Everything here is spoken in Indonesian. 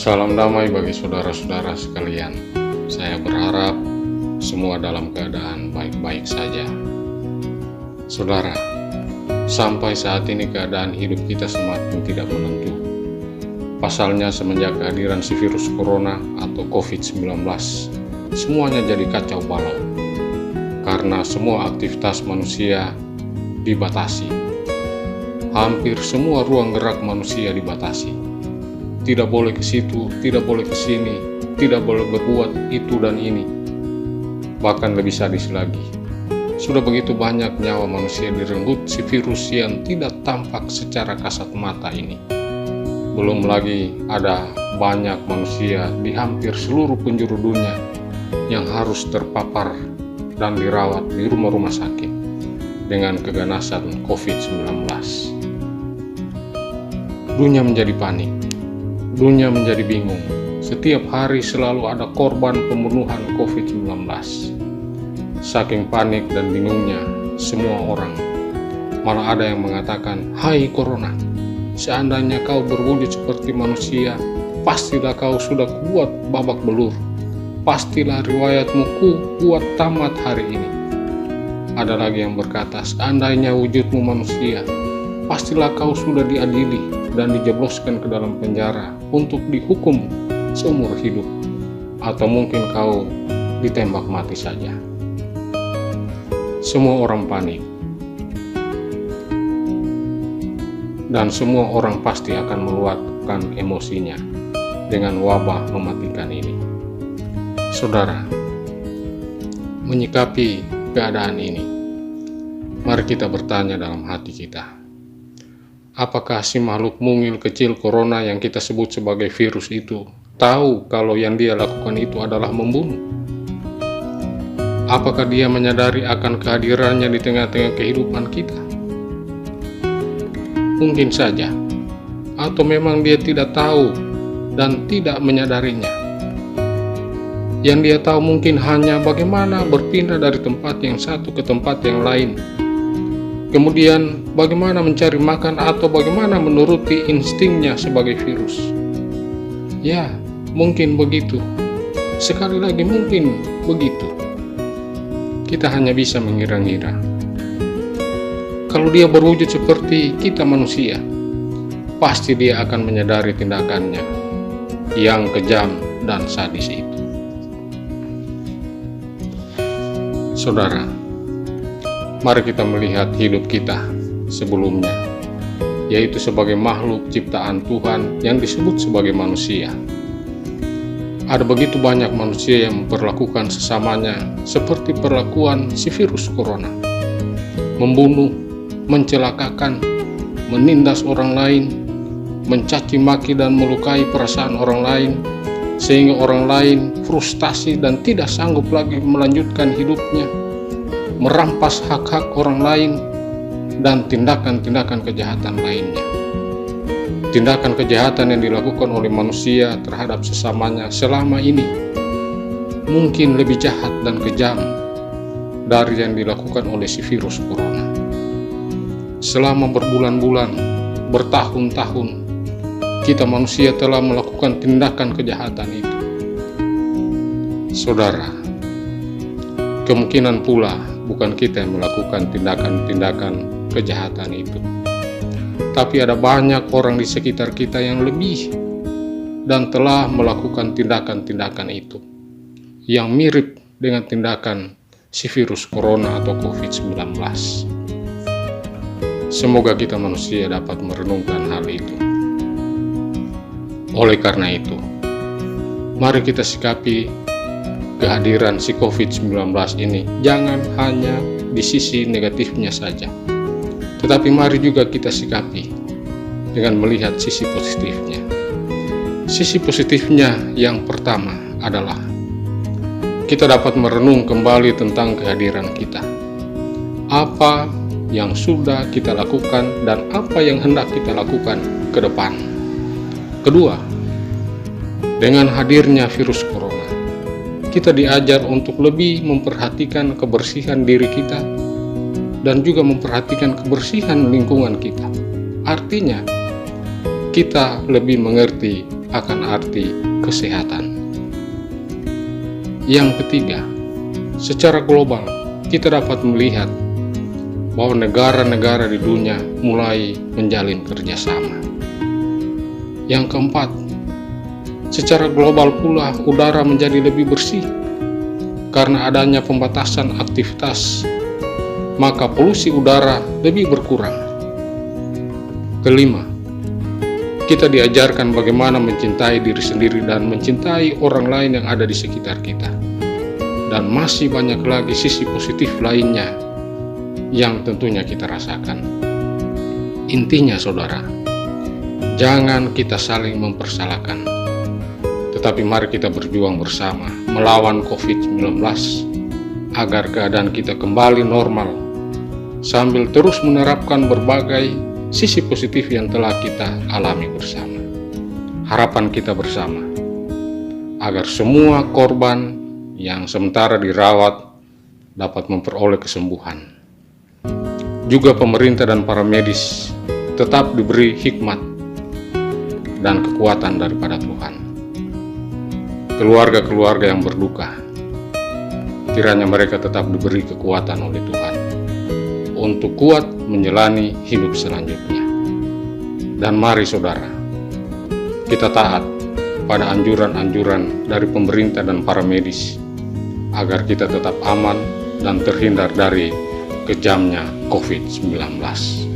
Salam damai bagi saudara-saudara sekalian. Saya berharap semua dalam keadaan baik-baik saja. Saudara, sampai saat ini keadaan hidup kita semakin tidak menentu. Pasalnya semenjak kehadiran si virus corona atau COVID-19, semuanya jadi kacau balau. Karena semua aktivitas manusia dibatasi. Hampir semua ruang gerak manusia dibatasi. Tidak boleh ke situ, tidak boleh ke sini, tidak boleh berbuat itu dan ini. Bahkan lebih sadis lagi, sudah begitu banyak nyawa manusia direnggut si virus yang tidak tampak secara kasat mata ini. Belum lagi ada banyak manusia di hampir seluruh penjuru dunia yang harus terpapar dan dirawat di rumah-rumah sakit dengan keganasan COVID-19. Dunia menjadi panik. Dunia menjadi bingung. Setiap hari selalu ada korban pembunuhan COVID-19. Saking panik dan bingungnya semua orang, malah ada yang mengatakan, "Hai Corona, seandainya kau berwujud seperti manusia, pastilah kau sudah kuat babak belur. Pastilah riwayatmu kuat tamat hari ini." Ada lagi yang berkata, "Seandainya wujudmu manusia, pastilah kau sudah diadili dan dijebloskan ke dalam penjara untuk dihukum seumur hidup, atau mungkin kau ditembak mati saja." Semua orang panik, dan semua orang pasti akan meluapkan emosinya dengan wabah mematikan ini. Saudara, menyikapi keadaan ini, mari kita bertanya dalam hati kita, apakah si makhluk mungil kecil corona yang kita sebut sebagai virus itu tahu kalau yang dia lakukan itu adalah membunuh? Apakah dia menyadari akan kehadirannya di tengah-tengah kehidupan kita? Mungkin saja, atau memang dia tidak tahu dan tidak menyadarinya. Yang dia tahu mungkin hanya bagaimana berpindah dari tempat yang satu ke tempat yang lain. Kemudian bagaimana mencari makan atau bagaimana menuruti instingnya sebagai virus. Ya, mungkin begitu. Sekali lagi mungkin begitu. Kita hanya bisa mengira-ngira. Kalau dia berwujud seperti kita manusia, pasti dia akan menyadari tindakannya yang kejam dan sadis itu. Saudara, mari kita melihat hidup kita sebelumnya, yaitu sebagai makhluk ciptaan Tuhan yang disebut sebagai manusia. Ada begitu banyak manusia yang memperlakukan sesamanya seperti perlakuan si virus corona. Membunuh, mencelakakan, menindas orang lain, mencaci maki dan melukai perasaan orang lain, sehingga orang lain frustasi dan tidak sanggup lagi melanjutkan hidupnya, merampas hak-hak orang lain, dan tindakan-tindakan kejahatan lainnya. Tindakan kejahatan yang dilakukan oleh manusia terhadap sesamanya selama ini mungkin lebih jahat dan kejam dari yang dilakukan oleh si virus corona. Selama berbulan-bulan, bertahun-tahun, kita manusia telah melakukan tindakan kejahatan itu. Saudara, kemungkinan pula bukan kita yang melakukan tindakan-tindakan kejahatan itu, tapi ada banyak orang di sekitar kita yang lebih dan telah melakukan tindakan-tindakan itu yang mirip dengan tindakan si virus corona atau COVID-19. Semoga kita manusia dapat merenungkan hal itu. Oleh karena itu, mari kita sikapi kehadiran si COVID-19 ini jangan hanya di sisi negatifnya saja, tetapi mari juga kita sikapi dengan melihat sisi positifnya. Sisi positifnya yang pertama adalah kita dapat merenung kembali tentang kehadiran kita. Apa yang sudah kita lakukan dan apa yang hendak kita lakukan ke depan. Kedua, dengan hadirnya virus corona, kita diajar untuk lebih memperhatikan kebersihan diri kita dan juga memperhatikan kebersihan lingkungan kita. Artinya, kita lebih mengerti akan arti kesehatan. Yang ketiga, secara global kita dapat melihat bahwa negara-negara di dunia mulai menjalin kerjasama. Yang keempat, secara global pula udara menjadi lebih bersih karena adanya pembatasan aktivitas, maka polusi udara lebih berkurang. Kelima, kita diajarkan bagaimana mencintai diri sendiri dan mencintai orang lain yang ada di sekitar kita. Dan masih banyak lagi sisi positif lainnya yang tentunya kita rasakan. Intinya saudara, jangan kita saling mempersalahkan, tetapi mari kita berjuang bersama melawan COVID-19 agar keadaan kita kembali normal sambil terus menerapkan berbagai sisi positif yang telah kita alami bersama. Harapan kita bersama agar semua korban yang sementara dirawat dapat memperoleh kesembuhan. Juga pemerintah dan para medis tetap diberi hikmat dan kekuatan daripada Tuhan. Keluarga-keluarga yang berduka, kiranya mereka tetap diberi kekuatan oleh Tuhan untuk kuat menjalani hidup selanjutnya. Dan mari saudara, kita taat pada anjuran-anjuran dari pemerintah dan para medis agar kita tetap aman dan terhindar dari kejamnya COVID-19.